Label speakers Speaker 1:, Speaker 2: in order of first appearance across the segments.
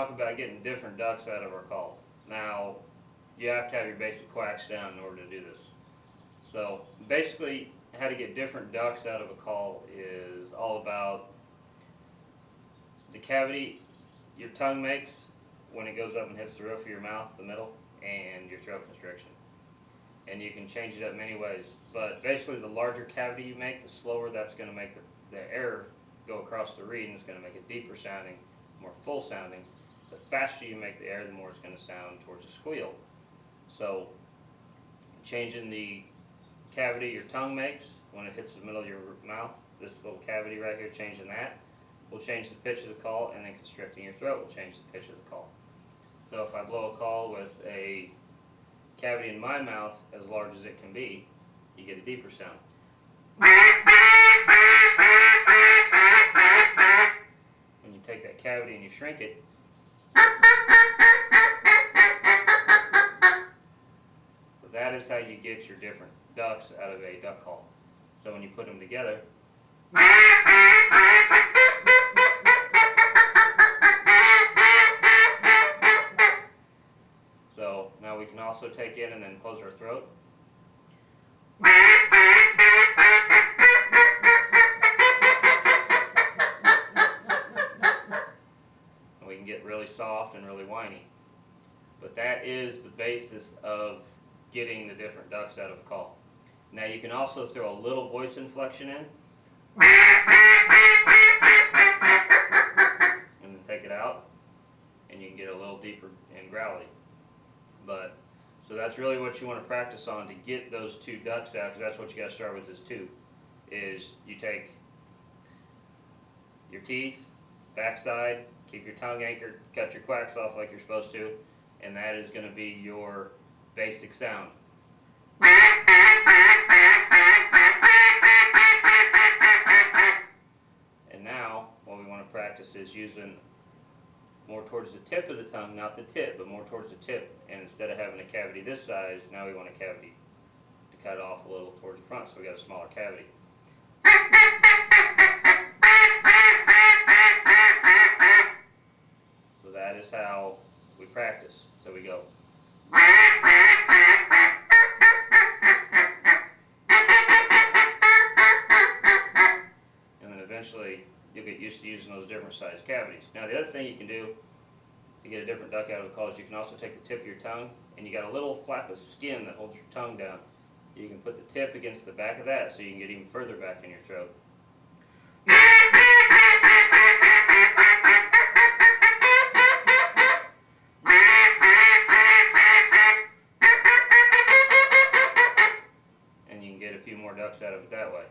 Speaker 1: talk about getting different ducks out of our call. Now, you have to have your basic quacks down in order to do this. So basically, how to get different ducks out of a call is all about the cavity your tongue makes when it goes up and hits the roof of your mouth, the middle, and your throat constriction. And you can change it up many ways. But basically, the larger cavity you make, the slower that's going to make the air go across the reed, and it's going to make it deeper sounding, more full sounding. The faster you make the air, the more it's going to sound towards a squeal. So changing the cavity your tongue makes when it hits the middle of your mouth, this little cavity right here, changing that will change the pitch of the call, and then constricting your throat will change the pitch of the call. So if I blow a call with a cavity in my mouth as large as it can be, you get a deeper sound. When you take that cavity and you shrink it, so that is how you get your different ducks out of a duck call. So when you put them together, so now we can also take in and then close our throat. And we can get really soft and really whiny. But that is the basis of getting the different ducks out of a call. Now you can also throw a little voice inflection in, and then take it out, and you can get a little deeper and growly. But so that's really what you want to practice on to get those two ducks out, because that's what you got to start with is two. Is you take your teeth, backside, keep your tongue anchored, cut your quacks off like you're supposed to, and that is going to be your basic sound. And now what we want to practice is using more towards the tip of the tongue, not the tip, but more towards the tip. And instead of having a cavity this size, now we want a cavity to cut off a little towards the front, so we got a smaller cavity. So that is how we practice. So we go. And then eventually you'll get used to using those different size cavities. Now the other thing you can do to get a different duck out of a call is you can also take the tip of your tongue, and you got a little flap of skin that holds your tongue down. You can put the tip against the back of that so you can get even further back in your throat. And you can get a few more ducks out of it that way.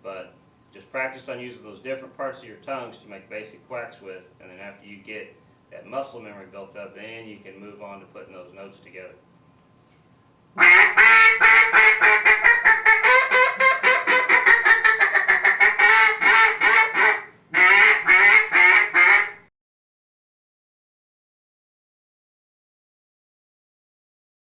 Speaker 1: But just practice on using those different parts of your tongues to make basic quacks with, and then after you get that muscle memory built up, then you can move on to putting those notes together.